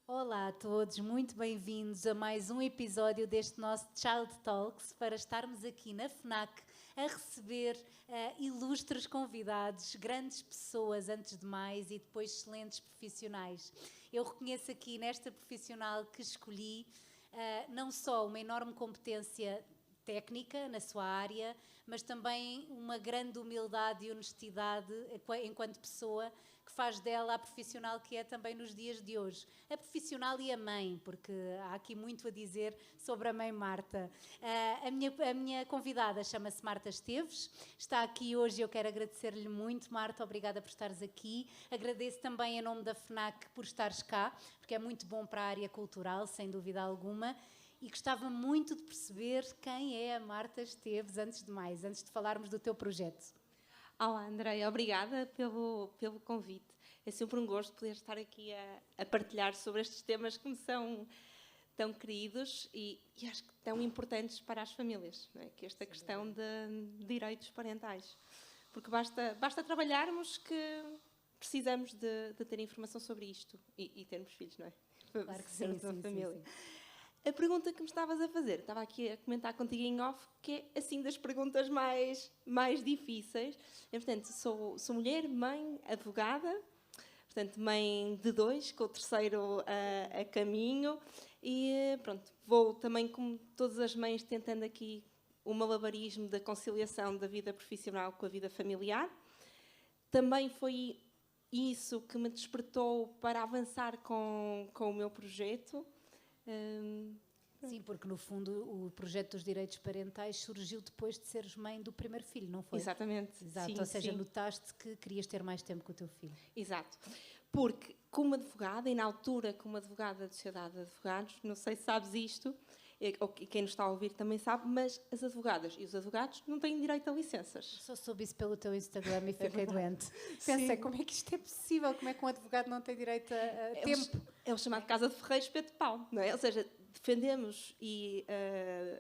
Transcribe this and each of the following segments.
Olá a todos, muito bem-vindos a mais um episódio deste nosso Child Talks, para estarmos aqui na FNAC a receber ilustres convidados, grandes pessoas antes de mais e depois excelentes profissionais. Eu reconheço aqui nesta profissional que escolhi não só uma enorme competência técnica na sua área, mas também uma grande humildade e honestidade enquanto pessoa, que faz dela a profissional que é também nos dias de hoje. A profissional e a mãe, porque há aqui muito a dizer sobre a mãe Marta. A minha convidada chama-se Marta Esteves, está aqui hoje e eu quero agradecer-lhe muito, Marta, obrigada por estares aqui. Agradeço também em nome da FNAC por estares cá, porque é muito bom para a área cultural, sem dúvida alguma. E gostava muito de perceber quem é a Marta Esteves, antes de falarmos do teu projeto. Olá, Andreia, obrigada pelo convite. É sempre um gosto poder estar aqui a partilhar sobre estes temas que me são tão queridos e acho que tão importantes para as famílias, não é? Que esta questão de direitos parentais. Porque basta trabalharmos que precisamos de ter informação sobre isto e termos filhos, não é? Claro que sim, sim, família. Sim. A pergunta que me estavas a fazer, estava aqui a comentar contigo em off, que é assim das perguntas mais difíceis. Eu, portanto, sou mulher, mãe, advogada, portanto, mãe de 2, com o terceiro a caminho. E pronto, vou também, como todas as mães, tentando aqui o malabarismo da conciliação da vida profissional com a vida familiar. Também foi isso que me despertou para avançar com o meu projeto. Sim, porque no fundo o projeto dos direitos parentais surgiu depois de seres mãe do primeiro filho, não foi? Exatamente. Exato, Sim, ou seja, sim. notaste que querias ter mais tempo com o teu filho. Exato. Porque, como advogada, e na altura como advogada da Sociedade de Advogados, não sei se sabes isto, ou quem nos está a ouvir também sabe, mas as advogadas e os advogados não têm direito a licenças. Só soube isso pelo teu Instagram e fiquei doente. Pensei, como é que isto é possível? Como é que um advogado não tem direito a tempo? É o chamado Casa de Ferreiro Espeto de Pau, não é? Ou seja, defendemos e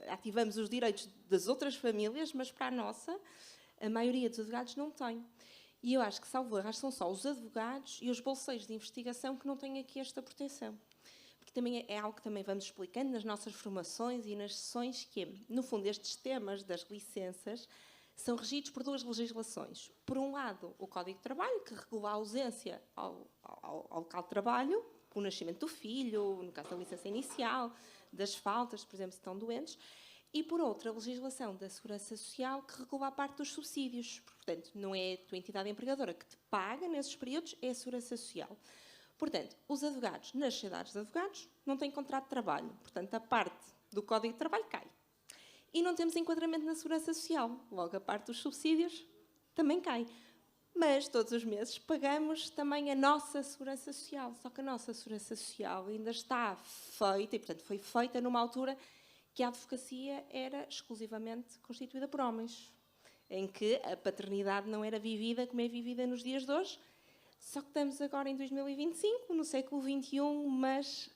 ativamos os direitos das outras famílias, mas para a nossa, a maioria dos advogados não tem. E eu acho que, salvo erro, são só os advogados e os bolseiros de investigação que não têm aqui esta proteção. Porque também é algo que também vamos explicando nas nossas formações e nas sessões, que é, no fundo, estes temas das licenças são regidos por 2 legislações. Por um lado, o Código de Trabalho, que regula a ausência ao local de trabalho, o nascimento do filho, no caso da licença inicial, das faltas, por exemplo, se estão doentes, e por outra, a legislação da Segurança Social, que regula a parte dos subsídios. Portanto, não é a tua entidade empregadora que te paga nesses períodos, é a Segurança Social. Portanto, os advogados, nas sociedades de advogados, não têm contrato de trabalho. Portanto, a parte do Código de Trabalho cai. E não temos enquadramento na Segurança Social. Logo, a parte dos subsídios também cai. Mas, todos os meses, pagamos também a nossa Segurança Social. Só que a nossa Segurança Social ainda está feita, e, portanto, foi feita numa altura que a advocacia era exclusivamente constituída por homens, em que a paternidade não era vivida como é vivida nos dias de hoje. Só que estamos agora em 2025, no século XXI, mas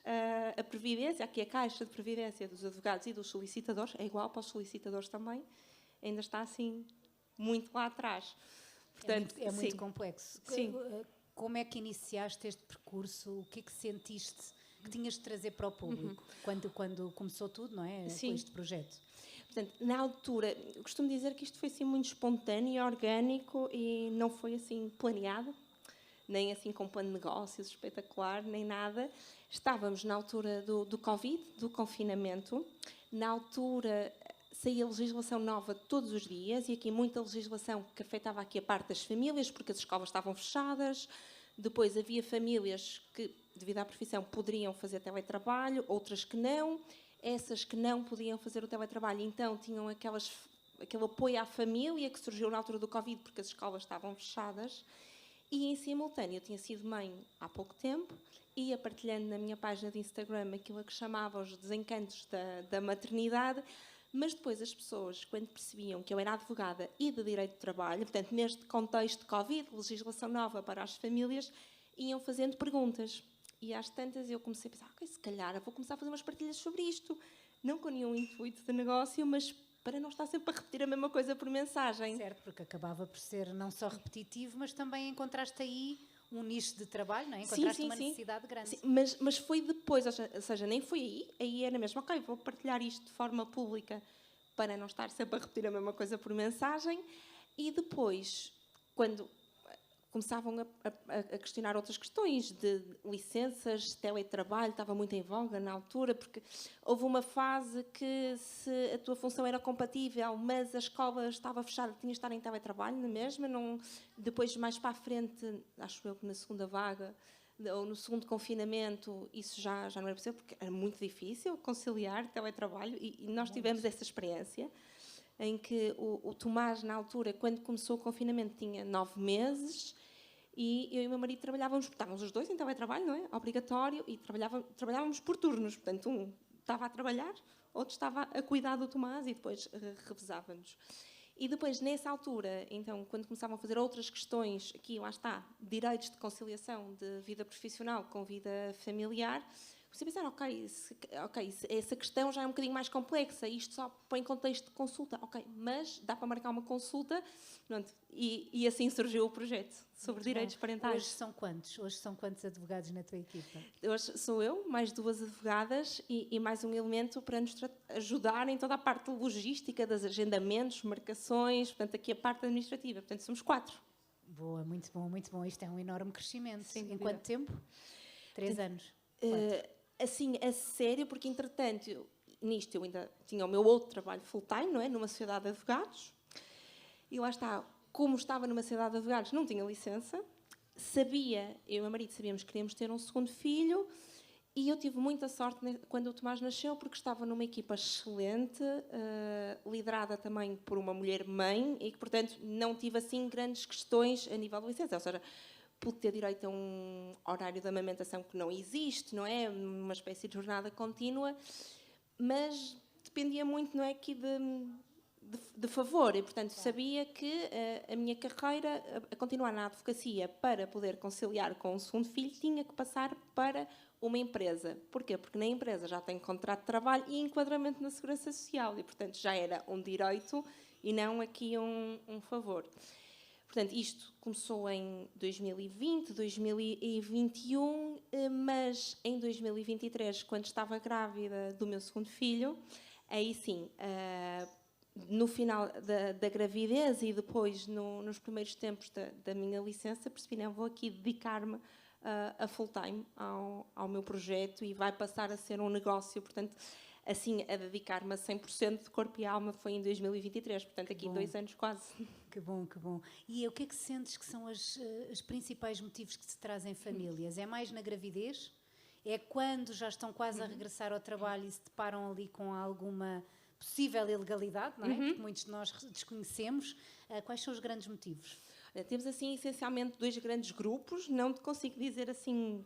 a Previdência, aqui a Caixa de Previdência dos advogados e dos solicitadores, é igual para os solicitadores também, ainda está assim muito lá atrás. Portanto, é muito complexo. Sim. Como é que iniciaste este percurso? O que é que sentiste que tinhas de trazer para o público quando começou tudo, não é? Sim. Com este projeto? Portanto, na altura, eu costumo dizer que isto foi assim muito espontâneo e orgânico e não foi assim planeado, nem assim com plano de negócios espetacular, nem nada. Estávamos na altura do Covid, do confinamento. Na altura saía legislação nova todos os dias e aqui muita legislação que afetava aqui a parte das famílias, porque as escolas estavam fechadas. Depois havia famílias que, devido à profissão, poderiam fazer teletrabalho, outras que não. Essas que não podiam fazer o teletrabalho, então tinham aquele apoio à família que surgiu na altura do Covid, porque as escolas estavam fechadas. E, em simultâneo, eu tinha sido mãe há pouco tempo, ia partilhando na minha página de Instagram aquilo que chamava os desencantos da maternidade, mas depois as pessoas, quando percebiam que eu era advogada e de direito de trabalho, portanto, neste contexto de Covid, legislação nova para as famílias, iam fazendo perguntas. E às tantas eu comecei a pensar, ok, se calhar eu vou começar a fazer umas partilhas sobre isto. não com nenhum intuito de negócio, mas para não estar sempre a repetir a mesma coisa por mensagem. Certo, porque acabava por ser não só repetitivo, mas também encontraste aí um nicho de trabalho, não é? Encontraste uma necessidade grande. Sim, mas foi depois, ou seja, nem foi aí era mesmo, ok, vou partilhar isto de forma pública para não estar sempre a repetir a mesma coisa por mensagem. E depois, quando começavam a questionar outras questões de licenças, teletrabalho, estava muito em voga na altura, porque houve uma fase que se a tua função era compatível, mas a escola estava fechada, tinhas de estar em teletrabalho na mesma, não, depois mais para a frente, acho eu que na segunda vaga, ou no segundo confinamento, isso já não era possível, porque era muito difícil conciliar teletrabalho, e nós tivemos essa experiência, em que o Tomás, na altura, quando começou o confinamento, tinha 9 meses, e eu e o meu marido estávamos os dois em teletrabalho, não é? Obrigatório, e trabalhávamos por turnos. Portanto, um estava a trabalhar, outro estava a cuidar do Tomás, e depois revezávamos. E depois, nessa altura, então, quando começavam a fazer outras questões, aqui, lá está, direitos de conciliação de vida profissional com vida familiar, você pensar, ok, essa questão já é um bocadinho mais complexa, isto só põe em contexto de consulta, ok, mas dá para marcar uma consulta, pronto, e assim surgiu o projeto sobre direitos parentais. Hoje são quantos? Hoje são quantos advogados na tua equipa? Hoje sou eu, mais 2 advogadas e mais um elemento para nos ajudar em toda a parte logística dos agendamentos, marcações, portanto, aqui a parte administrativa. Portanto, somos 4. Boa, muito bom, muito bom. Isto é um enorme crescimento. Sem em quanto tempo? 3 anos? Assim, a sério, porque entretanto, nisto eu ainda tinha o meu outro trabalho full-time, não é? Numa sociedade de advogados. E lá está, como estava numa sociedade de advogados, não tinha licença. Eu e o meu marido sabíamos que queríamos ter um segundo filho. E eu tive muita sorte quando o Tomás nasceu, porque estava numa equipa excelente, liderada também por uma mulher mãe, e que, portanto, não tive assim grandes questões a nível de licença. Ou seja, pude ter direito a um horário de amamentação que não existe, não é? Uma espécie de jornada contínua, mas dependia muito, não é, aqui de favor, e portanto sabia que a minha carreira, a continuar na advocacia para poder conciliar com o segundo filho, tinha que passar para uma empresa. Porquê? Porque na empresa já tem contrato de trabalho e enquadramento na Segurança Social, e portanto já era um direito e não aqui um favor. Portanto, isto começou em 2020, 2021, mas em 2023, quando estava grávida do meu segundo filho, aí sim, no final da gravidez e depois nos primeiros tempos da minha licença, percebi, não, vou aqui dedicar-me a full-time ao meu projeto e vai passar a ser um negócio, portanto, assim, a dedicar-me a 100% de corpo e alma foi em 2023, portanto, aqui 2 anos quase. Que bom, que bom. E o que é que sentes que são os principais motivos que se trazem famílias? É mais na gravidez? É quando já estão quase a regressar ao trabalho e se deparam ali com alguma possível ilegalidade, não é? Porque muitos de nós desconhecemos. Quais são os grandes motivos? Temos, assim, essencialmente 2 grandes grupos. Não te consigo dizer, assim,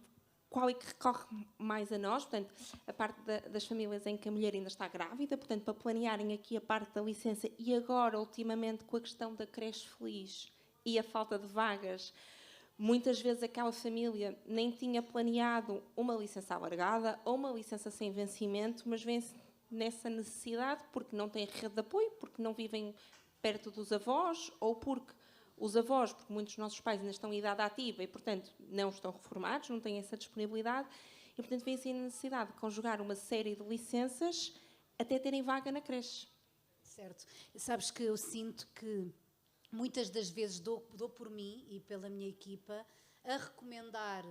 qual é que recorre mais a nós. Portanto, a parte das famílias em que a mulher ainda está grávida, portanto, para planearem aqui a parte da licença, e agora, ultimamente, com a questão da creche feliz e a falta de vagas, muitas vezes aquela família nem tinha planeado uma licença alargada ou uma licença sem vencimento, mas vem-se nessa necessidade porque não têm rede de apoio, porque não vivem perto dos avós, ou porque os avós, porque muitos dos nossos pais ainda estão em idade ativa e, portanto, não estão reformados, não têm essa disponibilidade, e, portanto, vem-se a necessidade de conjugar uma série de licenças até terem vaga na creche. Certo. Sabes que eu sinto que muitas das vezes dou por mim e pela minha equipa a recomendar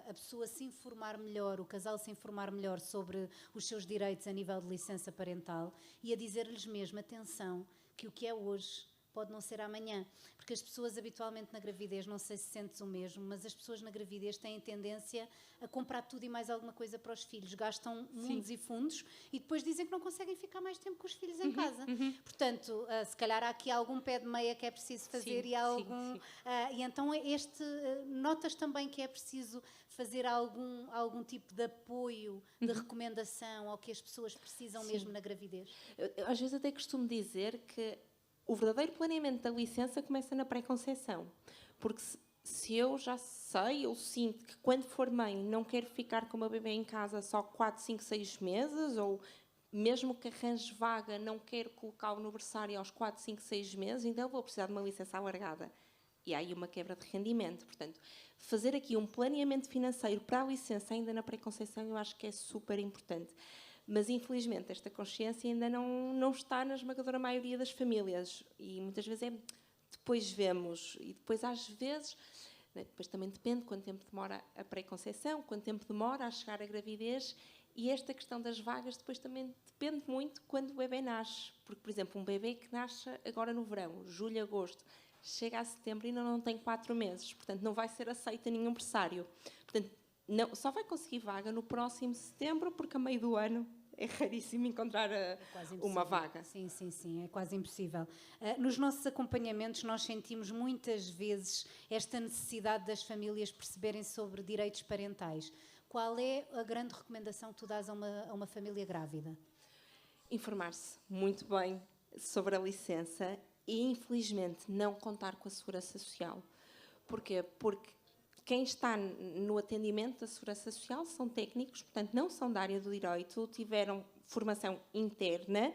a pessoa se informar melhor, o casal se informar melhor sobre os seus direitos a nível de licença parental e a dizer-lhes mesmo, atenção, que o que é hoje pode não ser amanhã, porque as pessoas habitualmente na gravidez, não sei se sentes o mesmo, mas as pessoas na gravidez têm tendência a comprar tudo e mais alguma coisa para os filhos, gastam mundos e fundos e depois dizem que não conseguem ficar mais tempo com os filhos em casa. Portanto, se calhar há aqui algum pé de meia que é preciso fazer e há algum... e então notas também que é preciso fazer algum tipo de apoio, de recomendação ao que as pessoas precisam mesmo na gravidez? Eu, às vezes até costumo dizer que o verdadeiro planeamento da licença começa na pré-conceição. Porque se eu já sei, eu sinto que quando for mãe não quero ficar com o meu bebê em casa só 4, 5, 6 meses, ou mesmo que arranje vaga, não quero colocá-lo no berçário aos 4, 5, 6 meses, então vou precisar de uma licença alargada. E há aí uma quebra de rendimento. Portanto, fazer aqui um planeamento financeiro para a licença ainda na pré-conceição eu acho que é super importante. Mas, infelizmente, esta consciência ainda não está na esmagadora maioria das famílias. E muitas vezes depois vemos, e depois às vezes, né, depois também depende quanto tempo demora a pré-conceição, quanto tempo demora a chegar à gravidez, e esta questão das vagas depois também depende muito quando o bebê nasce. Porque, por exemplo, um bebê que nasce agora no verão, julho, agosto, chega a setembro e ainda não tem 4 meses, portanto não vai ser aceita nenhum berçário. Portanto, só vai conseguir vaga no próximo setembro, porque a meio do ano é raríssimo encontrar uma vaga. Sim, sim, sim, é quase impossível. Nos nossos acompanhamentos nós sentimos muitas vezes esta necessidade das famílias perceberem sobre direitos parentais. Qual é a grande recomendação que tu dás a uma família grávida? Informar-se muito bem sobre a licença e, infelizmente, não contar com a Segurança Social. Porquê? Porque quem está no atendimento da Segurança Social são técnicos, portanto, não são da área do direito, tiveram formação interna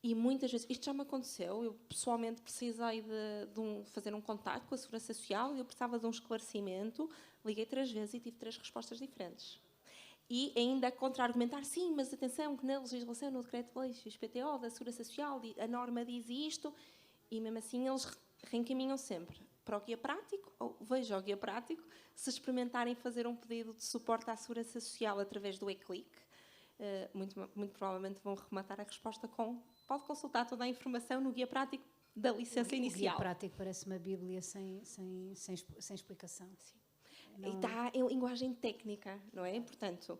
e muitas vezes, isto já me aconteceu, eu pessoalmente precisei de fazer um contacto com a Segurança Social e eu precisava de um esclarecimento, liguei 3 vezes e tive 3 respostas diferentes. E ainda contra-argumentar, sim, mas atenção, que na legislação, no decreto-lei XPTO da Segurança Social, a norma diz isto, e mesmo assim eles reencaminham sempre para o guia prático, ou veja o guia prático, se experimentarem fazer um pedido de suporte à Segurança Social através do e-click, muito provavelmente vão rematar a resposta com pode consultar toda a informação no guia prático da licença inicial. O guia prático parece uma bíblia sem explicação. Sim. Não... E está em linguagem técnica, não é? Portanto,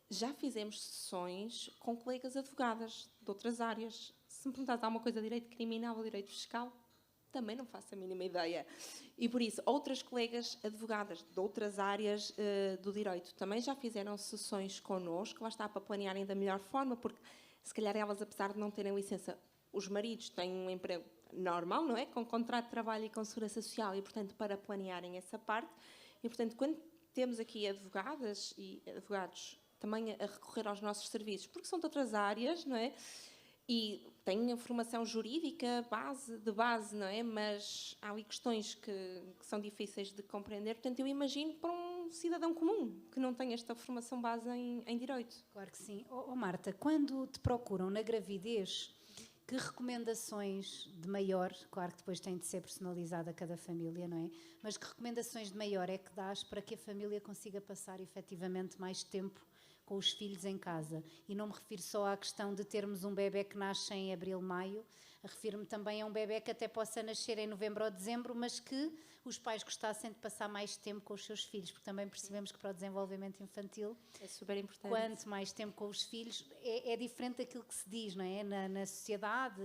já fizemos sessões com colegas advogadas de outras áreas. Se me perguntares alguma coisa de direito criminal ou direito fiscal, também não faço a mínima ideia. E por isso, outras colegas advogadas de outras áreas do direito também já fizeram sessões connosco, lá está, para planearem da melhor forma, porque se calhar elas, apesar de não terem licença, os maridos têm um emprego normal, não é? Com contrato de trabalho e com segurança social e, portanto, para planearem essa parte. E, portanto, quando temos aqui advogadas e advogados também a recorrer aos nossos serviços, porque são de outras áreas, não é? E têm a formação jurídica de base, não é? Mas há ali questões que são difíceis de compreender. Portanto, eu imagino para um cidadão comum que não tem esta formação base em direito. Claro que sim. Marta, quando te procuram na gravidez, que recomendações de maior, claro que depois tem de ser personalizada a cada família, não é? Mas que recomendações de maior é que dás para que a família consiga passar efetivamente mais tempo com os filhos em casa? E não me refiro só à questão de termos um bebê que nasce em abril, maio, refiro-me também a um bebê que até possa nascer em novembro ou dezembro, mas que os pais gostassem de passar mais tempo com os seus filhos, porque também percebemos que para o desenvolvimento infantil é super importante. Quanto mais tempo com os filhos, é diferente daquilo que se diz, não é? Na sociedade,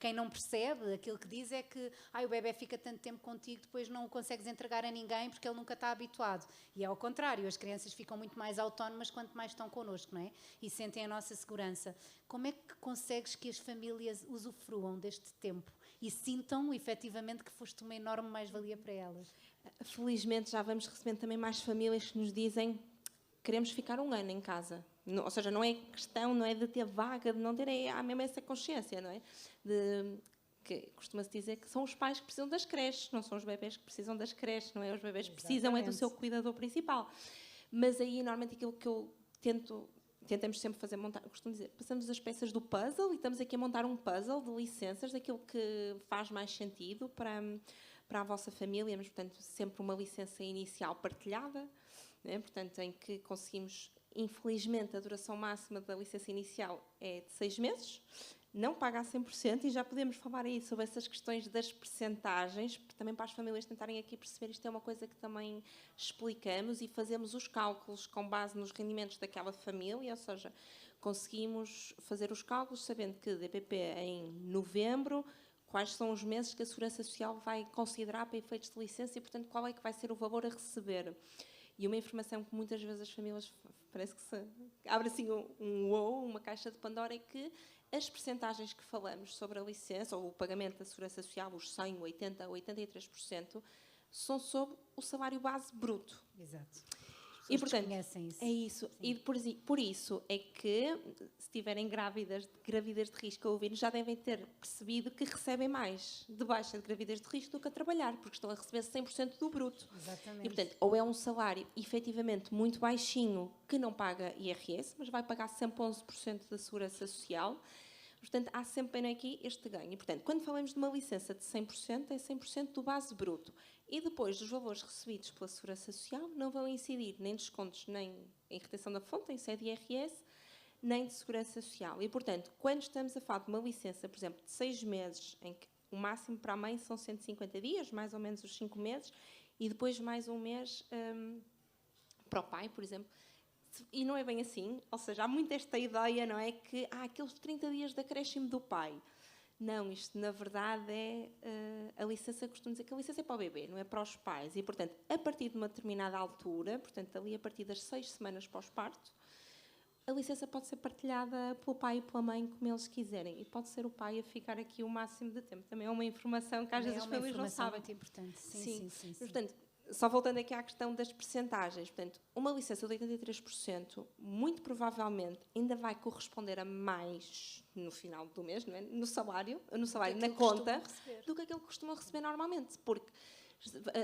quem não percebe, aquilo que diz é que o bebê fica tanto tempo contigo, depois não o consegues entregar a ninguém porque ele nunca está habituado. E é ao contrário, as crianças ficam muito mais autónomas quanto mais estão connosco, não é? E sentem a nossa segurança. Como é que consegues que as famílias usufruam deste tempo e sintam efetivamente que foste uma enorme mais-valia para elas? Felizmente já vamos recebendo também mais famílias que nos dizem queremos ficar 1 ano em casa. Ou seja, não é questão, não é de ter vaga, de não ter, há mesmo essa consciência, não é? Que costuma-se dizer que são os pais que precisam das creches, não são os bebés que precisam das creches, não é? Os bebés precisam é do seu cuidador principal. Mas aí, normalmente, aquilo que eu tentamos sempre fazer, eu costumo dizer, passamos as peças do puzzle e estamos aqui a montar um puzzle de licenças, daquilo que faz mais sentido para a vossa família, mas, portanto, sempre uma licença inicial partilhada, né? Portanto, em que conseguimos, infelizmente, a duração máxima da licença inicial é de 6 meses, não paga a 100%, e já podemos falar aí sobre essas questões das percentagens, também para as famílias tentarem aqui perceber, isto é uma coisa que também explicamos e fazemos os cálculos com base nos rendimentos daquela família, ou seja, conseguimos fazer os cálculos sabendo que DPP em novembro, quais são os meses que a Segurança Social vai considerar para efeitos de licença e, portanto, qual é que vai ser o valor a receber. E uma informação que muitas vezes as famílias, parece que se abre assim uma caixa de Pandora, é que as percentagens que falamos sobre a licença, ou o pagamento da Segurança Social, os 100%, 80%, 83%, são sobre o salário base bruto. Exato. pessoas e, portanto, desconhecem isso. É isso. E por isso é que, se tiverem gravidez de risco a ouvir, já devem ter percebido que recebem mais de baixa de gravidez de risco do que a trabalhar, porque estão a receber 100% do bruto. Exatamente. E, portanto, ou é um salário efetivamente muito baixinho que não paga IRS, mas vai pagar sempre 11% da segurança social. Portanto, há sempre aqui este ganho. E, portanto, quando falamos de uma licença de 100%, é 100% do base bruto. E depois, dos valores recebidos pela Segurança Social, não vão incidir nem descontos, nem em retenção da fonte, em sede IRS, nem de Segurança Social. E, portanto, quando estamos a falar de uma licença, por exemplo, de 6 meses, em que o máximo para a mãe são 150 dias, mais ou menos os 5 meses, e depois mais um mês para o pai, por exemplo. E não é bem assim, ou seja, há muito esta ideia, não é, que há aqueles 30 dias de acréscimo do pai. Não, isto na verdade é a licença, costumo dizer que a licença é para o bebê, não é para os pais. E, portanto, a partir de uma determinada altura, portanto, ali a partir das 6 semanas pós-parto, a licença pode ser partilhada pelo pai e pela mãe como eles quiserem. E pode ser o pai a ficar aqui o máximo de tempo. Também é uma informação que às vezes as famílias não sabem. É uma informação muito importante. Sim. Portanto, só voltando aqui à questão das percentagens, portanto, uma licença de 83%, muito provavelmente, ainda vai corresponder a mais no final do mês, não é? no salário na conta, do que aquilo que costumam receber normalmente, porque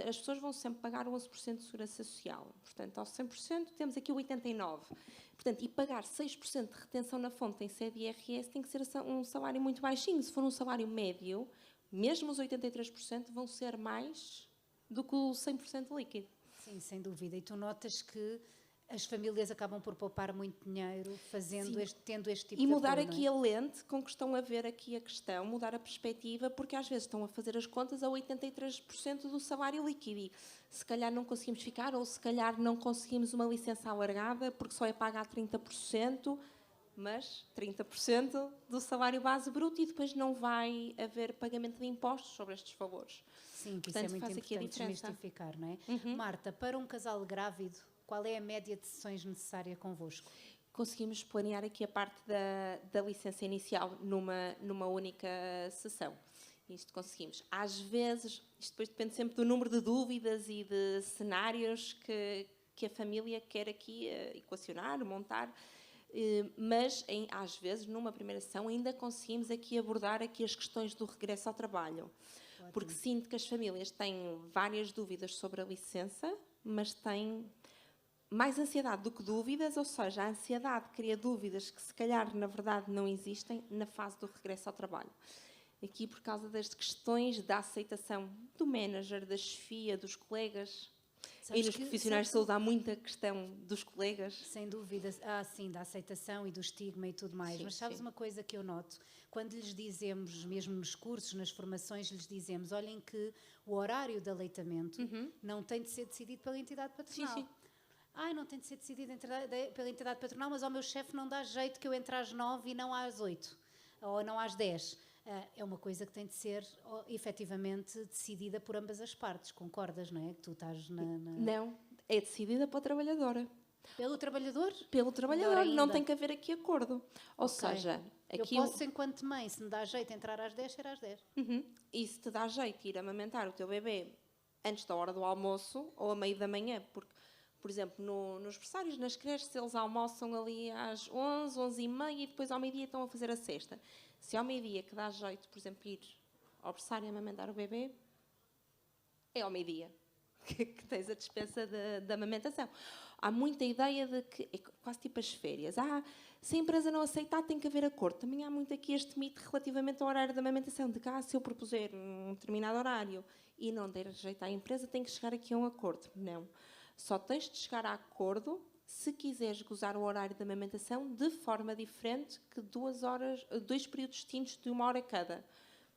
as pessoas vão sempre pagar 11% de segurança social. Portanto, aos 100% temos aqui o 89%. Portanto, e pagar 6% de retenção na fonte em sede IRS tem que ser um salário muito baixinho. Se for um salário médio, mesmo os 83% vão ser mais do que o 100% líquido. Sim, sem dúvida. E tu notas que as famílias acabam por poupar muito dinheiro tendo este tipo de apoio. E mudar aqui a lente com que estão a ver aqui a questão, mudar a perspectiva, porque às vezes estão a fazer as contas a 83% do salário líquido. E se calhar não conseguimos ficar, ou se calhar não conseguimos uma licença alargada, porque só é paga a 30%, mas 30% do salário base bruto e depois não vai haver pagamento de impostos sobre estes valores. Sim, que portanto, isso é muito importante desmistificar, não é? Marta, para um casal grávido, qual é a média de sessões necessária convosco? Conseguimos planear aqui a parte da licença inicial numa única sessão. Isto conseguimos. Às vezes, isto depois depende sempre do número de dúvidas e de cenários que a família quer aqui equacionar, montar, mas às vezes, numa primeira sessão, ainda conseguimos aqui abordar aqui as questões do regresso ao trabalho. Ótimo. Porque sinto que as famílias têm várias dúvidas sobre a licença, mas têm mais ansiedade do que dúvidas, ou seja, a ansiedade cria dúvidas que se calhar na verdade não existem na fase do regresso ao trabalho. Aqui por causa das questões da aceitação do manager, da chefia, dos colegas. E nos profissionais de saúde há muita questão dos colegas. Sem dúvida, sim, da aceitação e do estigma e tudo mais. Sim, mas sabes uma coisa que eu noto? Quando lhes dizemos, mesmo nos cursos, nas formações, lhes dizemos, olhem que o horário de aleitamento não tem de ser decidido pela entidade patronal. Sim. Não tem de ser decidido pela entidade patronal, mas ao meu chefe não dá jeito que eu entre às 9 e não às 8, ou não às 10. É uma coisa que tem de ser efetivamente decidida por ambas as partes, concordas, não é? Que tu estás Não, é decidida pela trabalhadora. Pelo trabalhador? Pelo trabalhador, não tem que haver aqui acordo. Ou seja, aqui eu posso, enquanto mãe, se me dá jeito entrar às 10, ser às 10. E se te dá jeito ir amamentar o teu bebê antes da hora do almoço ou a meio da manhã, porque, por exemplo, nos berçários, nas creches, eles almoçam ali às 11, 11h30 e depois ao meio-dia estão a fazer a cesta. Se ao meio-dia que dá jeito, por exemplo, ir ao berçário e amamentar o bebê, é ao meio-dia que tens a dispensa da amamentação. Há muita ideia de que, é quase tipo as férias, se a empresa não aceitar tem que haver acordo. Também há muito aqui este mito relativamente ao horário da amamentação, de que se eu propuser um determinado horário e não der jeito à empresa, tem que chegar aqui a um acordo. Não. Só tens de chegar a acordo se quiseres gozar o horário da amamentação de forma diferente que 2 períodos distintos de 1 hora cada.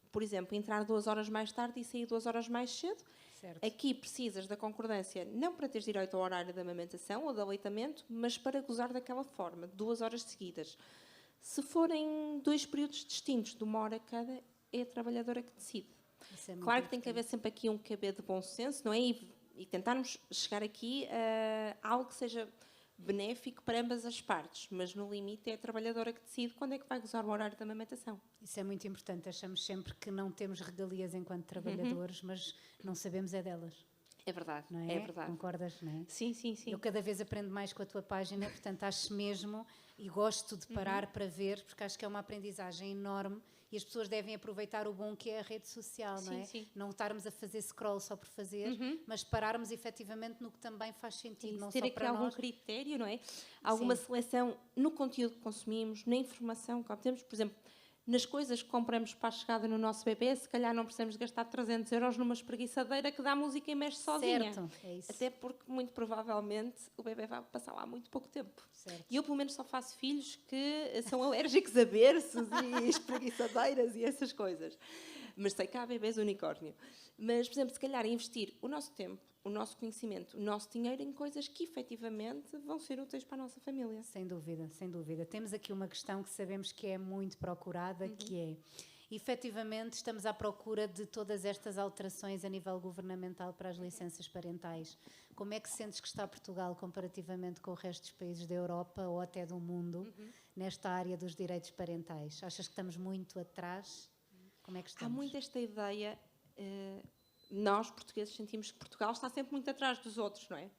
Por exemplo, entrar 2 horas mais tarde e sair 2 horas mais cedo. Certo. Aqui precisas da concordância não para teres direito ao horário da amamentação ou de aleitamento, mas para gozar daquela forma, 2 horas seguidas. Se forem 2 períodos distintos de 1 hora cada, é a trabalhadora que decide. Claro que tem que haver sempre aqui um QB de bom senso, não é? E tentarmos chegar aqui a algo que seja benéfico para ambas as partes, mas no limite é a trabalhadora que decide quando é que vai gozar o horário da amamentação. Isso é muito importante, achamos sempre que não temos regalias enquanto trabalhadores, mas não sabemos é delas. É verdade, não é? é verdade. Concordas, não é? Sim, sim, sim. Eu cada vez aprendo mais com a tua página, portanto acho mesmo, e gosto de parar para ver, porque acho que é uma aprendizagem enorme e as pessoas devem aproveitar o bom que é a rede social, não é? Sim. Não estarmos a fazer scroll só por fazer, mas pararmos efetivamente no que também faz sentido, não ter só aqui para algum nós. critério, não é? Alguma Sim. seleção no conteúdo que consumimos, na informação que obtemos, por exemplo, nas coisas que compramos para a chegada no nosso bebê, se calhar não precisamos gastar 300 euros numa espreguiçadeira que dá música e mexe sozinha. Certo, é isso. Até porque, muito provavelmente, o bebê vai passar lá muito pouco tempo. Certo. E eu, pelo menos, só faço filhos que são alérgicos a berços e espreguiçadeiras e essas coisas. Mas sei que há bebês unicórnio. Mas, por exemplo, se calhar investir o nosso tempo, o nosso conhecimento, o nosso dinheiro em coisas que efetivamente vão ser úteis para a nossa família. Sem dúvida, sem dúvida. Temos aqui uma questão que sabemos que é muito procurada, que é, efetivamente, estamos à procura de todas estas alterações a nível governamental para as licenças parentais. Como é que sentes que está Portugal comparativamente com o resto dos países da Europa ou até do mundo nesta área dos direitos parentais? Achas que estamos muito atrás? Como é que estamos? Há muito esta ideia, nós portugueses sentimos que Portugal está sempre muito atrás dos outros, não é?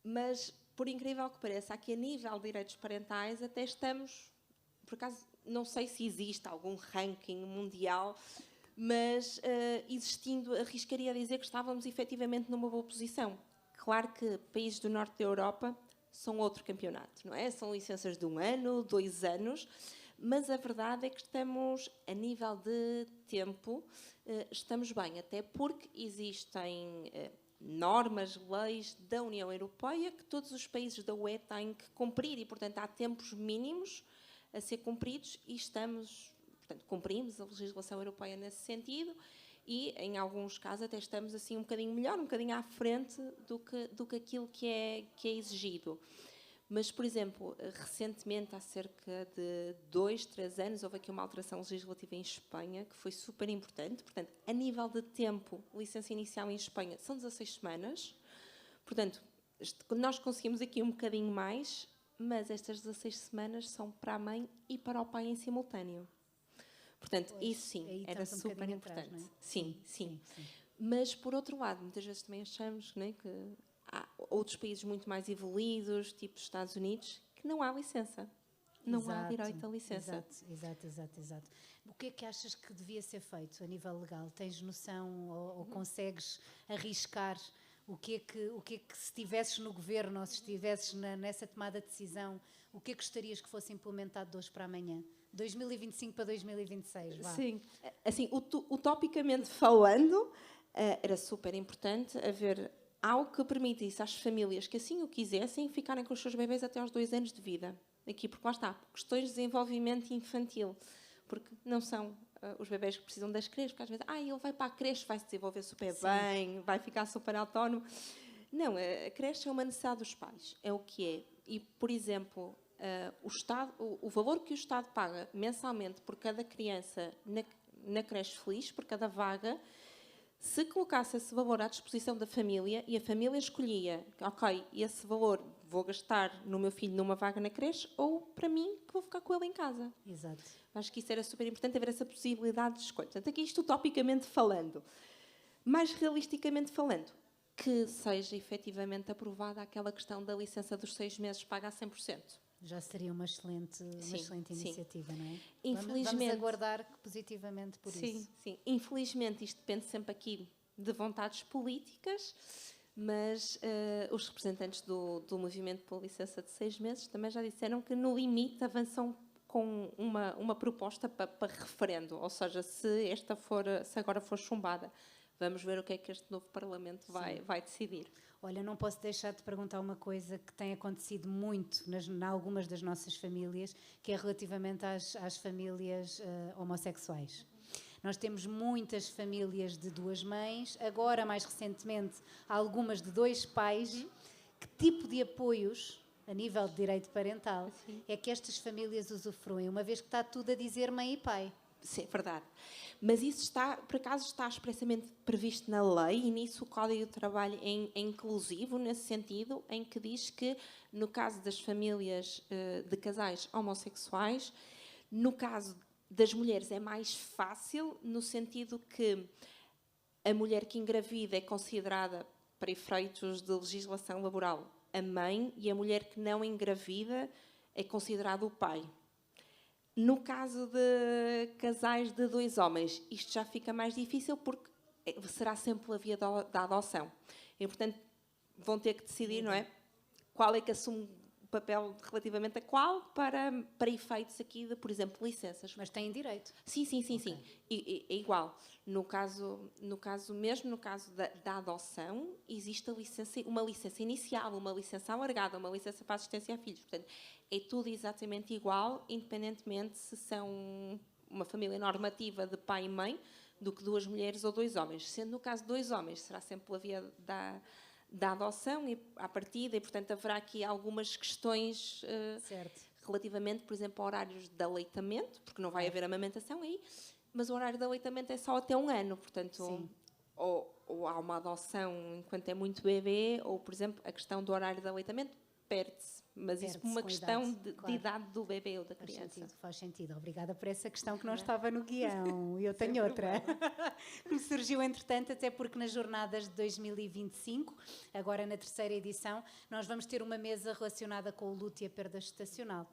Mas, por incrível que pareça, aqui a nível de direitos parentais até estamos, por acaso, não sei se existe algum ranking mundial, mas existindo, arriscaria a dizer que estávamos efetivamente numa boa posição. Claro que países do norte da Europa são outro campeonato, não é? São licenças de 1 ano, 2 anos, mas a verdade é que estamos, a nível de tempo, estamos bem, até porque existem normas, leis da União Europeia que todos os países da UE têm que cumprir e, portanto, há tempos mínimos a ser cumpridos e portanto, cumprimos a legislação europeia nesse sentido e, em alguns casos, até estamos assim um bocadinho melhor, um bocadinho à frente do que aquilo que é exigido. Mas, por exemplo, recentemente, há cerca de 2, 3 anos, houve aqui uma alteração legislativa em Espanha que foi super importante. Portanto, a nível de tempo, licença inicial em Espanha são 16 semanas. Portanto, nós conseguimos aqui um bocadinho mais, mas estas 16 semanas são para a mãe e para o pai em simultâneo. Portanto, Pois, isso sim, aí era estamos um super bocadinho importante. atrás, não é? Sim. Mas, por outro lado, muitas vezes também achamos, não é, que há outros países muito mais evoluídos, tipo os Estados Unidos, que não há licença. Não há direito à licença. Exato. O que é que achas que devia ser feito a nível legal? Tens noção ou consegues arriscar o que é que se estivesses no governo ou se estivesses nessa tomada de decisão, o que é que gostarias que fosse implementado de hoje para amanhã? 2025 para 2026, vá. Sim. Assim, utopicamente falando, era super importante haver algo que permitisse às famílias que assim o quisessem ficarem com os seus bebês até aos 2 anos de vida. Aqui, porque lá está, questões de desenvolvimento infantil. Porque não são os bebés que precisam das creches, porque às vezes, ele vai para a creche, vai se desenvolver super bem, vai ficar super autónomo. Não, a creche é uma necessidade dos pais, é o que é. E, por exemplo, o valor que o Estado paga mensalmente por cada criança na creche feliz, por cada vaga, se colocasse esse valor à disposição da família e a família escolhia, ok, esse valor vou gastar no meu filho numa vaga na creche ou para mim que vou ficar com ele em casa. Exato. Acho que isso era super importante, haver essa possibilidade de escolha. Portanto, aqui isto utopicamente falando. Mais realisticamente falando, que seja efetivamente aprovada aquela questão da licença dos 6 meses paga a 100%. Já seria uma excelente iniciativa, não é? Infelizmente, vamos aguardar positivamente por isso. Sim. Infelizmente, isto depende sempre aqui de vontades políticas, mas os representantes do movimento pela licença de 6 meses também já disseram que, no limite, avançam com uma proposta para referendo. Ou seja, se agora for chumbada, vamos ver o que é que este novo Parlamento vai decidir. Olha, não posso deixar de perguntar uma coisa que tem acontecido muito em algumas das nossas famílias, que é relativamente às famílias homossexuais. Nós temos muitas famílias de 2 mães, agora, mais recentemente, algumas de 2 pais. Que tipo de apoios, a nível de direito parental, é que estas famílias usufruem, uma vez que está tudo a dizer mãe e pai? Sim, verdade. Mas isso por acaso está expressamente previsto na lei e nisso o Código do Trabalho é inclusivo nesse sentido, em que diz que, no caso das famílias de casais homossexuais, no caso das mulheres é mais fácil, no sentido que a mulher que engravida é considerada para efeitos de legislação laboral. A mãe e a mulher que não engravida é considerado o pai. No caso de casais de 2 homens, isto já fica mais difícil porque será sempre pela via da adoção. E, portanto, vão ter que decidir, não é? Qual é que assume o papel relativamente a qual para efeitos aqui de, por exemplo, licenças. Mas têm direito. Sim. É igual. No caso da adoção, existe uma licença inicial, uma licença alargada, uma licença para assistência a filhos. Portanto, é tudo exatamente igual, independentemente se são uma família normativa de pai e mãe, do que 2 mulheres ou 2 homens. Sendo no caso de 2 homens, será sempre pela via da adoção e à partida, e portanto haverá aqui algumas questões relativamente, por exemplo, a horários de aleitamento, porque não vai haver amamentação aí, mas o horário de aleitamento é só até 1 ano, portanto, ou há uma adoção enquanto é muito bebê, ou, por exemplo, a questão do horário de aleitamento perde-se, mas isso por uma questão de idade do bebê ou da criança. Faz sentido. Obrigada por essa questão que não estava no guião. E eu tenho outra. Que me surgiu, entretanto, até porque nas jornadas de 2025, agora na 3ª edição, nós vamos ter uma mesa relacionada com o luto e a perda gestacional.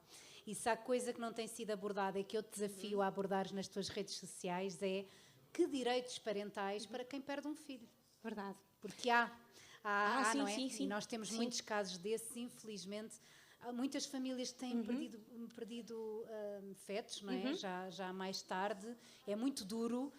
E se há coisa que não tem sido abordada e que eu te desafio a abordares nas tuas redes sociais é que direitos parentais para quem perde um filho. Verdade. Porque sim, não é? Sim. E nós temos muitos casos desses, infelizmente. Há muitas famílias que têm perdido fetos, não é? Já mais tarde. É muito duro.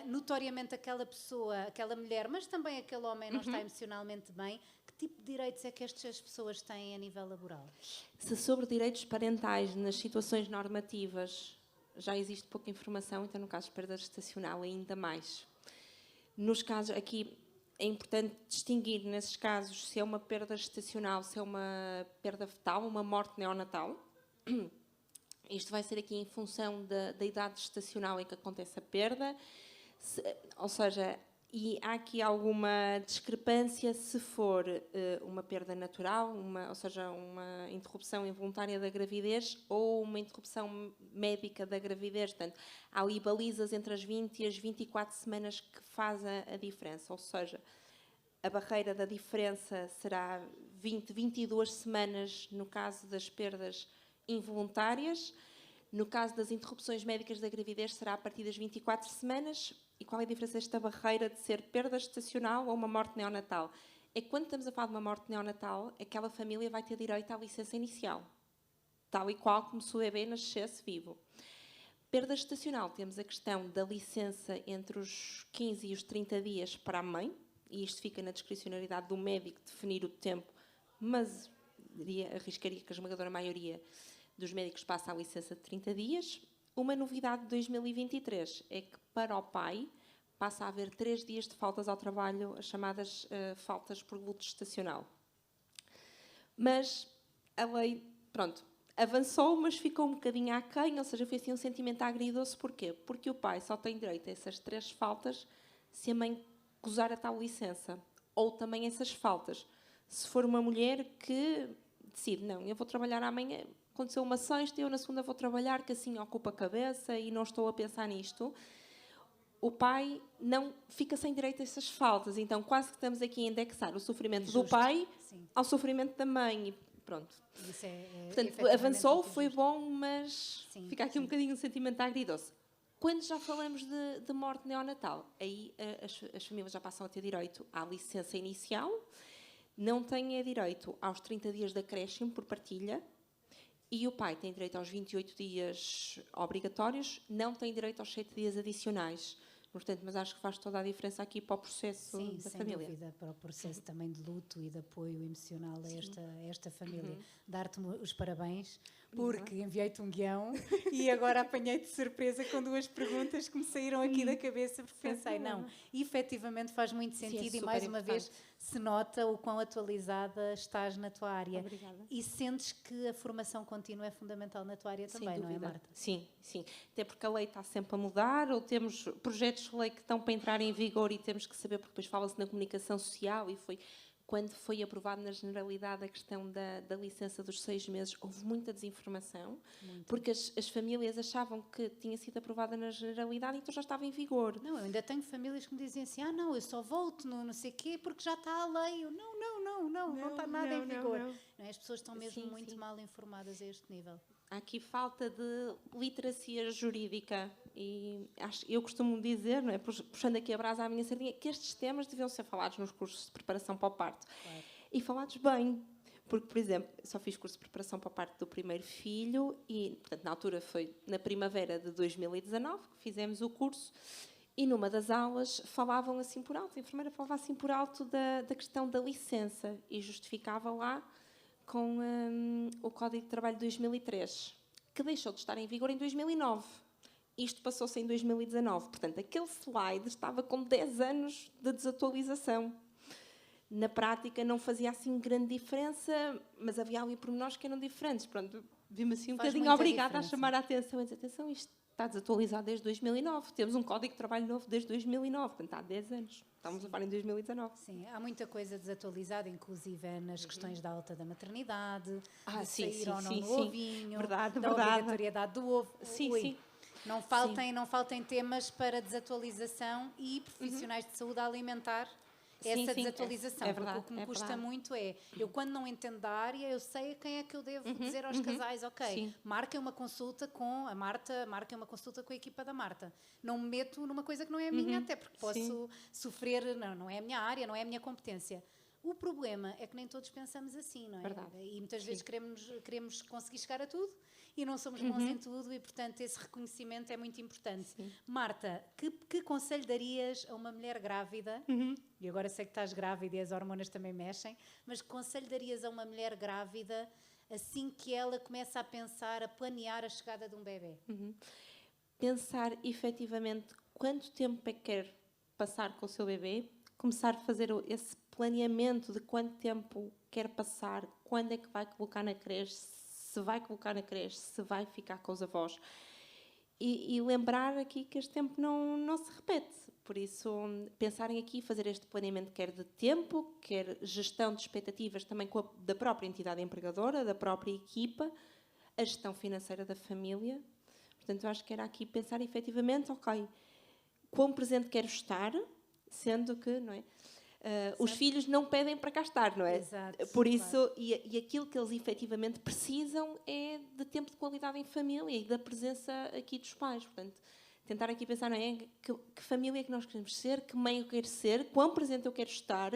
Notoriamente aquela pessoa, aquela mulher, mas também aquele homem não está emocionalmente bem. Que tipo de direitos é que estas pessoas têm a nível laboral? Se sobre direitos parentais nas situações normativas já existe pouca informação, então no caso de perda gestacional ainda mais. Nos casos aqui é importante distinguir nesses casos se é uma perda gestacional, se é uma perda fetal, uma morte neonatal. Isto vai ser aqui em função da idade gestacional em que acontece a perda, ou seja, e há aqui alguma discrepância se for uma perda natural, ou seja, uma interrupção involuntária da gravidez ou uma interrupção médica da gravidez. Portanto, há ali balizas entre as 20 e as 24 semanas que fazem a diferença, ou seja, a barreira da diferença será 22 semanas no caso das perdas involuntárias. No caso das interrupções médicas da gravidez, será a partir das 24 semanas. E qual é a diferença desta barreira de ser perda gestacional ou uma morte neonatal? É que quando estamos a falar de uma morte neonatal, aquela família vai ter direito à licença inicial, tal e qual como se o bebê nascesse vivo. Perda gestacional, temos a questão da licença entre os 15 e os 30 dias para a mãe, e isto fica na discricionariedade do médico definir o tempo, mas arriscaria que a esmagadora maioria dos médicos passa a licença de 30 dias. Uma novidade de 2023 é que para o pai passa a haver 3 dias de faltas ao trabalho, as chamadas faltas por luto gestacional. Mas a lei, avançou, mas ficou um bocadinho aquém, ou seja, foi assim um sentimento agridoce. Porquê? Porque o pai só tem direito a essas 3 faltas se a mãe gozar a tal licença. Ou também essas faltas. Se for uma mulher que decide, não, eu vou trabalhar amanhã, aconteceu uma sexta, eu na segunda vou trabalhar, que assim ocupa a cabeça e não estou a pensar nisto, o pai não fica sem direito a essas faltas. Então quase que estamos aqui a indexar o sofrimento do pai ao sofrimento da mãe. E pronto. Isso portanto, avançou, foi bom, mas fica aqui um bocadinho um sentimento agridoce. Quando já falamos de morte neonatal, aí as famílias já passam a ter direito à licença inicial, não têm direito aos 30 dias de acréscimo por partilha, e o pai tem direito aos 28 dias obrigatórios, não tem direito aos 7 dias adicionais. Portanto, mas acho que faz toda a diferença aqui para o processo da família. Sim, sem dúvida, para o processo também de luto e de apoio emocional a esta família. Dar-te os parabéns, porque enviei-te um guião e agora apanhei-te de surpresa com 2 perguntas que me saíram aqui da cabeça, porque pensei, não, efetivamente faz muito sentido e mais uma vez se nota o quão atualizada estás na tua área. Obrigada. E sentes que a formação contínua é fundamental na tua área também, não é, Marta? Sim. Até porque a lei está sempre a mudar, ou temos projetos de lei que estão para entrar em vigor e temos que saber, porque depois fala-se na comunicação social e foi quando foi aprovado na Generalidade a questão da licença dos 6 meses, houve muita desinformação, porque as famílias achavam que tinha sido aprovada na Generalidade e então já estava em vigor. Não, eu ainda tenho famílias que me dizem assim, não, eu só volto no não sei quê porque já está a lei. Eu, não está nada em vigor. Não, as pessoas estão mesmo muito mal informadas a este nível. Há aqui falta de literacia jurídica e eu costumo dizer, não é, puxando aqui a brasa à minha sardinha, que estes temas deviam ser falados nos cursos de preparação para o parto. Claro. E falados bem, porque, por exemplo, só fiz curso de preparação para o parto do primeiro filho e, portanto, na altura foi na primavera de 2019 que fizemos o curso e numa das aulas falavam assim por alto, a enfermeira falava assim por alto da questão da licença e justificava lá com o Código de Trabalho de 2003, que deixou de estar em vigor em 2009. Isto passou-se em 2019. Portanto, aquele slide estava com 10 anos de desatualização. Na prática, não fazia assim grande diferença, mas havia ali pormenores que eram diferentes. Pronto, vi-me assim um bocadinho obrigada a chamar a atenção. A dizer, atenção, isto está desatualizado desde 2009. Temos um Código de Trabalho novo desde 2009. Portanto, há 10 anos. Estamos a falar em 2019. Sim, há muita coisa desatualizada, inclusive nas questões da alta da maternidade, de sair ou não no ovinho, da obrigatoriedade do ovo. Sim. Não faltem temas para desatualização e profissionais de saúde a alimentar essa desatualização. Porque o que me custa muito é, eu quando não entendo da área, eu sei a quem é que eu devo dizer aos casais, ok, marquem uma consulta com a Marta, marquem uma consulta com a equipa da Marta. Não me meto numa coisa que não é a minha, até porque posso sofrer, não é a minha área, não é a minha competência. O problema é que nem todos pensamos assim, não é? Verdade. E muitas vezes queremos conseguir chegar a tudo e não somos bons em tudo e, portanto, esse reconhecimento é muito importante. Sim. Marta, que conselho darias a uma mulher grávida, e agora sei que estás grávida e as hormonas também mexem, mas que conselho darias a uma mulher grávida assim que ela começa a pensar, a planear a chegada de um bebê? Pensar efetivamente quanto tempo é que quer passar com o seu bebê, começar a fazer esse planeamento de quanto tempo quer passar, quando é que vai colocar na creche, se vai colocar na creche, se vai ficar com os avós. E lembrar aqui que este tempo não se repete. Por isso, pensarem aqui, fazer este planeamento quer de tempo, quer gestão de expectativas também da própria entidade empregadora, da própria equipa, a gestão financeira da família. Portanto, eu acho que era aqui pensar efetivamente, ok, quão presente quero estar, sendo que, não é? Os filhos não pedem para cá estar, não é? Exato, por isso, claro. e aquilo que eles efetivamente precisam é de tempo de qualidade em família e da presença aqui dos pais. Portanto, tentar aqui pensar, não é? Que família é que nós queremos ser, que mãe eu quero ser, quão presente eu quero estar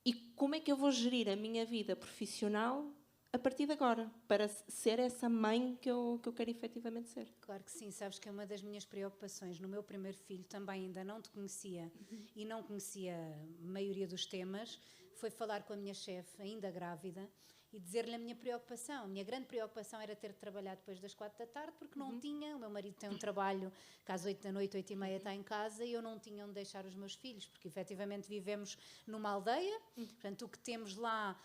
e como é que eu vou gerir a minha vida profissional a partir de agora, para ser essa mãe que eu quero efetivamente ser. Claro que sim, sabes que é uma das minhas preocupações. No meu primeiro filho também ainda não te conhecia e não conhecia a maioria dos temas. Foi falar com a minha chefe, ainda grávida, e dizer-lhe a minha preocupação. A minha grande preocupação era ter de trabalhar depois das 4 da tarde, porque não tinha, o meu marido tem um trabalho que às 8 da noite, 8 e meia está em casa, e eu não tinha onde deixar os meus filhos, porque efetivamente vivemos numa aldeia, portanto o que temos lá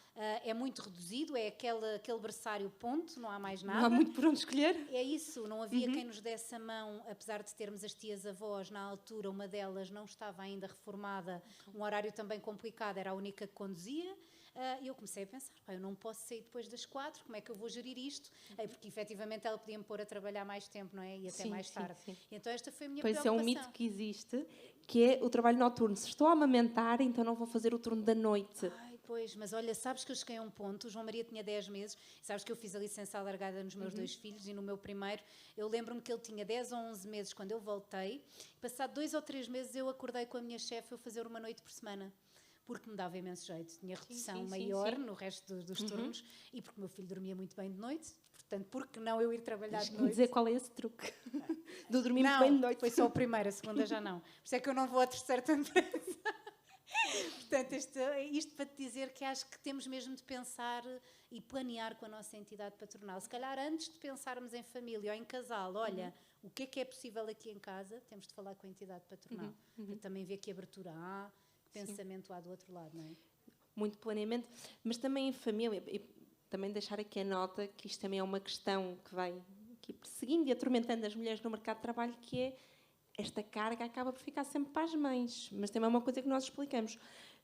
é muito reduzido, é aquele berçário ponto, não há mais nada. Não há muito por onde escolher. É isso, não havia quem nos desse a mão, apesar de termos as tias-avós na altura, uma delas não estava ainda reformada, um horário também complicado, era a única que conduzia. E eu comecei a pensar, eu não posso sair depois das 4, como é que eu vou gerir isto? Porque efetivamente ela podia me pôr a trabalhar mais tempo, não é? E até mais tarde. Sim. Então esta foi a minha preocupação. Pois é um mito que existe, que é o trabalho noturno. Se estou a amamentar, então não vou fazer o turno da noite. Pois, mas olha, sabes que eu cheguei a um ponto, o João Maria tinha 10 meses, sabes que eu fiz a licença alargada nos meus 2 filhos e no meu primeiro, eu lembro-me que ele tinha 10 ou 11 meses quando eu voltei, passado 2 ou 3 meses eu acordei com a minha chefe a fazer uma noite por semana. Porque me dava imenso jeito, tinha redução maior no resto dos turnos e porque o meu filho dormia muito bem de noite, portanto, porque não eu ir trabalhar de noite? Dizer qual é esse truque do dormir muito bem de noite. Foi só o primeiro, a segunda já não. Por isso é que eu não vou à terceira tanto depressa. Portanto, isto para te dizer que acho que temos mesmo de pensar e planear com a nossa entidade patronal. Se calhar antes de pensarmos em família ou em casal, olha, o que é possível aqui em casa, temos de falar com a entidade patronal. Para também ver que abertura há, pensamento há do outro lado, não é? Muito planeamento, mas também em família, e também deixar aqui a nota que isto também é uma questão que vai aqui perseguindo e atormentando as mulheres no mercado de trabalho, que é esta carga acaba por ficar sempre para as mães, mas também é uma coisa que nós explicamos.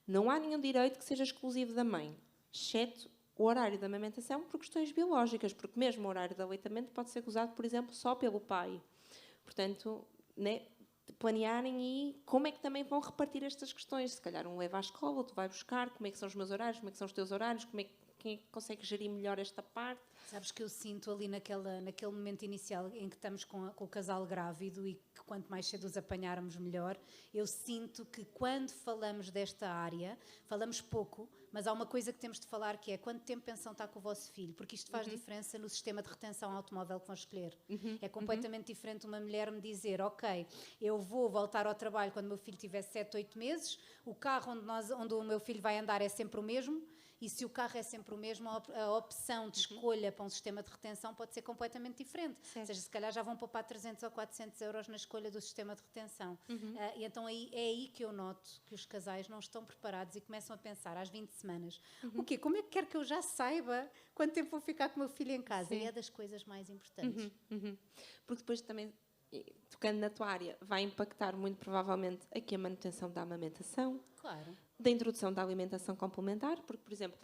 Não há nenhum direito que seja exclusivo da mãe, exceto o horário da amamentação por questões biológicas, porque mesmo o horário de aleitamento pode ser gozado, por exemplo, só pelo pai. Portanto, né, planearem e como é que também vão repartir estas questões. Se calhar um leva à escola, outro vai buscar, como é que são os meus horários, como é que são os teus horários, quem é que consegue gerir melhor esta parte. Sabes que eu sinto ali naquele momento inicial em que estamos com o casal grávido e que quanto mais cedo os apanharmos melhor, eu sinto que quando falamos desta área, falamos pouco, mas há uma coisa que temos de falar que é quanto tempo pensam estar com o vosso filho, porque isto faz diferença no sistema de retenção automóvel que vão escolher. É completamente diferente uma mulher me dizer, ok, eu vou voltar ao trabalho quando o meu filho tiver 7, 8 meses, o carro onde o meu filho vai andar é sempre o mesmo, e se o carro é sempre o mesmo, a opção de escolha para um sistema de retenção pode ser completamente diferente. Certo. Ou seja, se calhar já vão poupar 300 ou 400 euros na escolha do sistema de retenção. E então é aí que eu noto que os casais não estão preparados e começam a pensar às 20 semanas, o quê? Como é que quer que eu já saiba quanto tempo vou ficar com o meu filho em casa? Sim. E é das coisas mais importantes. Porque depois também, tocando na tua área, vai impactar muito provavelmente aqui a manutenção da amamentação, Claro. da introdução da alimentação complementar, porque, por exemplo,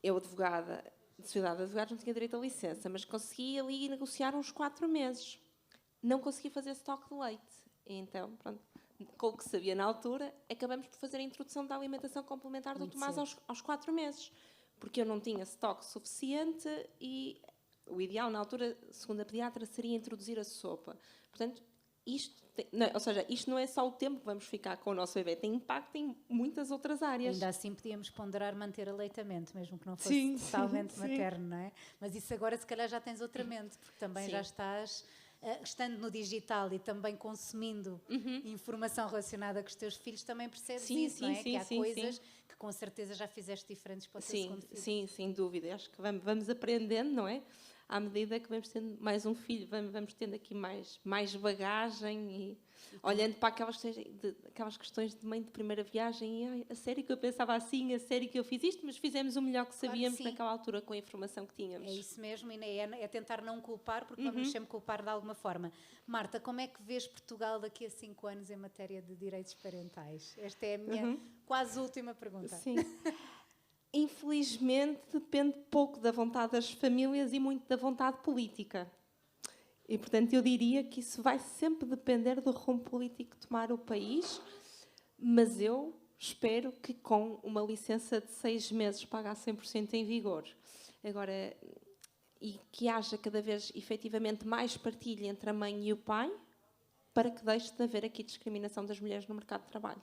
eu, advogada de Sociedade de Advogados, não tinha direito à licença, mas consegui ali negociar uns 4 meses. Não consegui fazer estoque de leite. E então, pronto, com o que sabia na altura, acabamos por fazer a introdução da alimentação complementar do Muito Tomás cedo. aos 4 meses. Porque eu não tinha estoque suficiente e o ideal na altura, segundo a pediatra, seria introduzir a sopa. Portanto, isto não é só o tempo que vamos ficar com o nosso bebê, tem impacto em muitas outras áreas. Ainda assim podíamos ponderar manter aleitamento, mesmo que não fosse totalmente materno, não é? Mas isso agora se calhar já tens outra mente, porque também já estás, estando no digital e também consumindo informação relacionada com os teus filhos, também percebes isso, não é? Que há coisas que com certeza já fizeste diferentes para o teu segundo filho. Sim, sem dúvida. Acho que vamos aprendendo, não é? À medida que vamos tendo mais um filho, vamos tendo aqui mais bagagem e olhando para aquelas questões de mãe de primeira viagem e a sério que eu pensava assim, a sério que eu fiz isto, mas fizemos o melhor que sabíamos naquela altura com a informação que tínhamos. É isso mesmo, e é tentar não culpar, porque vamos sempre culpar de alguma forma. Marta, como é que vês Portugal daqui a 5 anos em matéria de direitos parentais? Esta é a minha quase última pergunta. Sim. Infelizmente, depende pouco da vontade das famílias e muito da vontade política. E, portanto, eu diria que isso vai sempre depender do rumo político que tomar o país, mas eu espero que com uma licença de 6 meses paga a 100% em vigor. Agora, e que haja cada vez, efetivamente, mais partilha entre a mãe e o pai, para que deixe de haver aqui discriminação das mulheres no mercado de trabalho.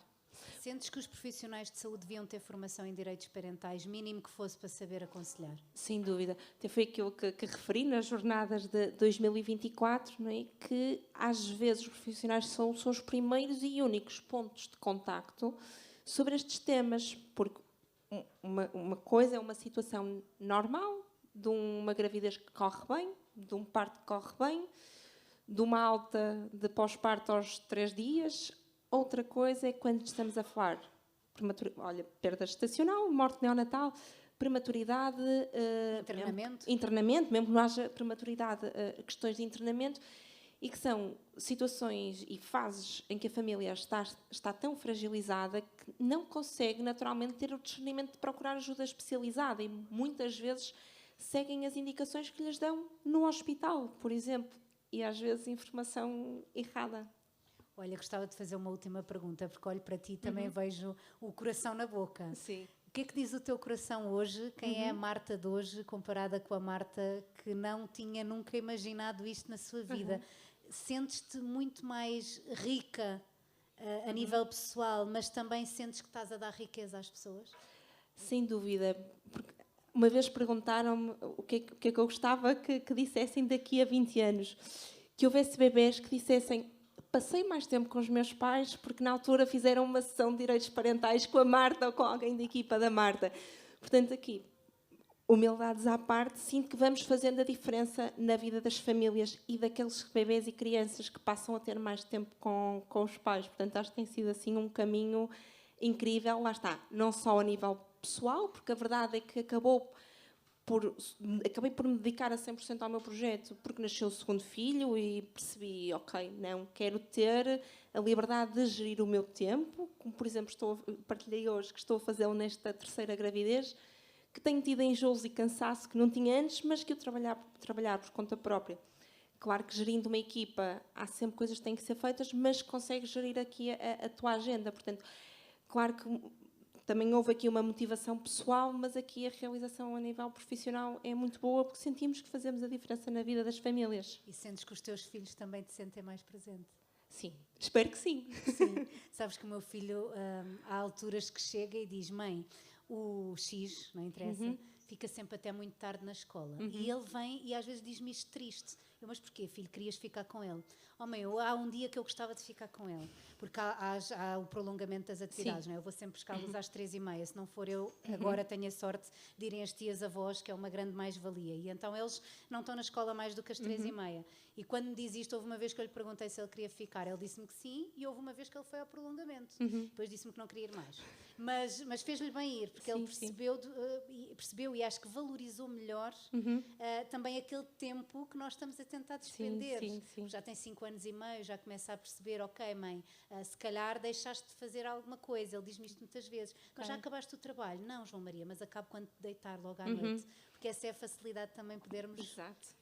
Sentes que os profissionais de saúde deviam ter formação em direitos parentais, mínimo que fosse para saber aconselhar? Sem dúvida. Até foi aquilo que referi nas jornadas de 2024, não é? Que às vezes os profissionais são os primeiros e únicos pontos de contacto sobre estes temas, porque uma coisa é uma situação normal, de uma gravidez que corre bem, de um parto que corre bem, de uma alta de pós-parto aos 3 dias. Outra coisa é quando estamos a falar perda gestacional, morte neonatal, prematuridade, internamento, mesmo que não haja prematuridade, questões de internamento, e que são situações e fases em que a família está tão fragilizada que não consegue naturalmente ter o discernimento de procurar ajuda especializada e muitas vezes seguem as indicações que lhes dão no hospital, por exemplo, e às vezes informação errada. Olha, gostava de fazer uma última pergunta, porque olho para ti e também vejo o coração na boca. Sim. O que é que diz o teu coração hoje? Quem é a Marta de hoje comparada com a Marta que não tinha nunca imaginado isto na sua vida? Sentes-te muito mais rica a nível pessoal, mas também sentes que estás a dar riqueza às pessoas? Sem dúvida. Porque uma vez perguntaram-me o que é que eu gostava que dissessem daqui a 20 anos. Que houvesse bebés que dissessem: passei mais tempo com os meus pais porque na altura fizeram uma sessão de direitos parentais com a Marta ou com alguém da equipa da Marta. Portanto, aqui, humildades à parte, sinto que vamos fazendo a diferença na vida das famílias e daqueles bebés e crianças que passam a ter mais tempo com os pais. Portanto, acho que tem sido assim um caminho incrível. Lá está, não só a nível pessoal, porque a verdade é que acabou acabei por me dedicar a 100% ao meu projeto, porque nasceu o segundo filho e percebi, ok, não, quero ter a liberdade de gerir o meu tempo, como por exemplo partilhei hoje que estou a fazê-lo nesta terceira gravidez, que tenho tido enjoos e cansaço que não tinha antes, mas que eu trabalhar por conta própria. Claro que gerindo uma equipa há sempre coisas que têm que ser feitas, mas consegues gerir aqui a tua agenda. Portanto, claro que também houve aqui uma motivação pessoal, mas aqui a realização a nível profissional é muito boa porque sentimos que fazemos a diferença na vida das famílias. E sentes que os teus filhos também te sentem mais presente? Sim, espero que sim. Sim. Sabes que o meu filho, há alturas que chega e diz: mãe, o X, não interessa, fica sempre até muito tarde na escola. E ele vem e às vezes diz-me isto triste. Mas porquê, filho? Querias ficar com ele? Oh, mãe, há um dia que eu gostava de ficar com ele. Porque há o prolongamento das atividades, não é? Eu vou sempre buscá-los às 3h30. Se não for eu, agora tenho a sorte de irem as tias-avós, que é uma grande mais-valia. E então eles não estão na escola mais do que às 3h30. E quando me diz isto, houve uma vez que eu lhe perguntei se ele queria ficar. Ele disse-me que sim, e houve uma vez que ele foi ao prolongamento. Depois disse-me que não queria ir mais. Mas fez-lhe bem ir, porque ele percebeu e acho que valorizou melhor também aquele tempo que nós estamos a tentar despender. Sim. Já tem 5 anos e meio, já começa a perceber, ok, mãe, se calhar deixaste de fazer alguma coisa. Ele diz-me isto muitas vezes. Mas já acabaste o trabalho? Não, João Maria, mas acabo quando te deitar logo à noite. Porque essa é a facilidade também podermos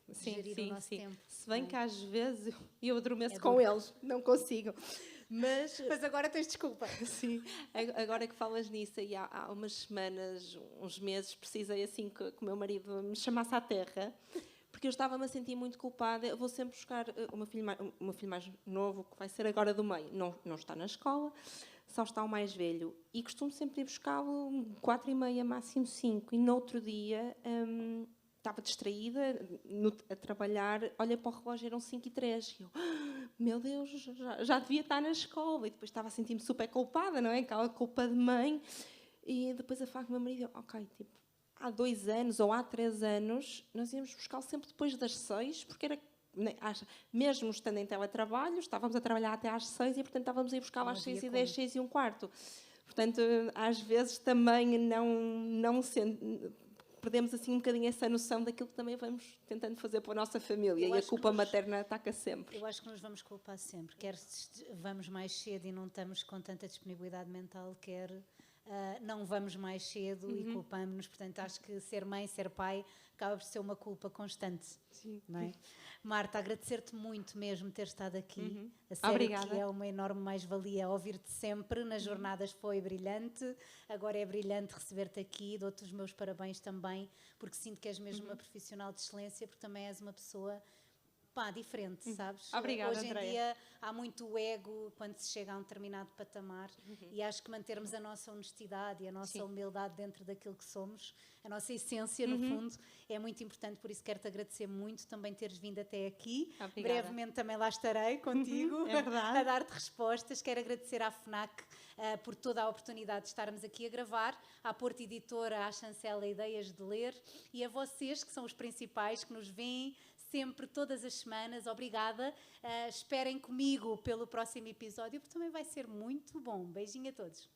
gerir o nosso tempo. Se bem que às vezes eu adormeço com eles, não consigo. Mas agora tens desculpa. Sim, agora que falas nisso, e há umas semanas, uns meses, precisei assim que o meu marido me chamasse à terra, porque eu estava-me a sentir muito culpada. Eu vou sempre buscar o meu filho mais novo, que vai ser agora do meio, não está na escola, só está o mais velho. E costumo sempre ir buscá-lo 4h30, máximo 5. E no outro dia estava distraída a trabalhar, olha para o relógio, eram 5h03. E eu, meu Deus, já devia estar na escola. E depois estava a sentir-me super culpada, não é? Aquela culpa de mãe. E depois a falar com o meu marido, ok, tipo, há 2 anos ou há 3 anos, nós íamos buscá-lo sempre depois das 6, porque era, mesmo estando em teletrabalho, estávamos a trabalhar até às 6 e, portanto, estávamos a ir buscá-lo às 6h10, 6h15. Portanto, às vezes também não sendo... Perdemos assim um bocadinho essa noção daquilo que também vamos tentando fazer para a nossa família, e a culpa materna ataca sempre. Eu acho que nos vamos culpar sempre, quer vamos mais cedo e não estamos com tanta disponibilidade mental, quer não vamos mais cedo e culpamos-nos. Portanto, acho que ser mãe, ser pai, acaba por ser uma culpa constante. Sim. Não é? Marta, agradecer-te muito mesmo ter estado aqui. A sério, obrigada. Que é uma enorme mais-valia ouvir-te sempre. Nas jornadas foi brilhante, agora é brilhante receber-te aqui. Dou-te os meus parabéns também, porque sinto que és mesmo uma profissional de excelência, porque também és uma pessoa diferente, sabes? Obrigada, Hoje em Andréia. dia há muito ego quando se chega a um determinado patamar, e acho que mantermos a nossa honestidade e a nossa humildade dentro daquilo que somos, a nossa essência, no fundo, é muito importante. Por isso quero-te agradecer muito também teres vindo até aqui. Obrigada. Brevemente também lá estarei contigo É verdade. a dar-te respostas. Quero agradecer à FNAC por toda a oportunidade de estarmos aqui a gravar, à Porto Editora, à Chancela Ideias de Ler, e a vocês, que são os principais, que nos veem sempre, todas as semanas. Obrigada. Esperem comigo pelo próximo episódio, porque também vai ser muito bom. Beijinho a todos.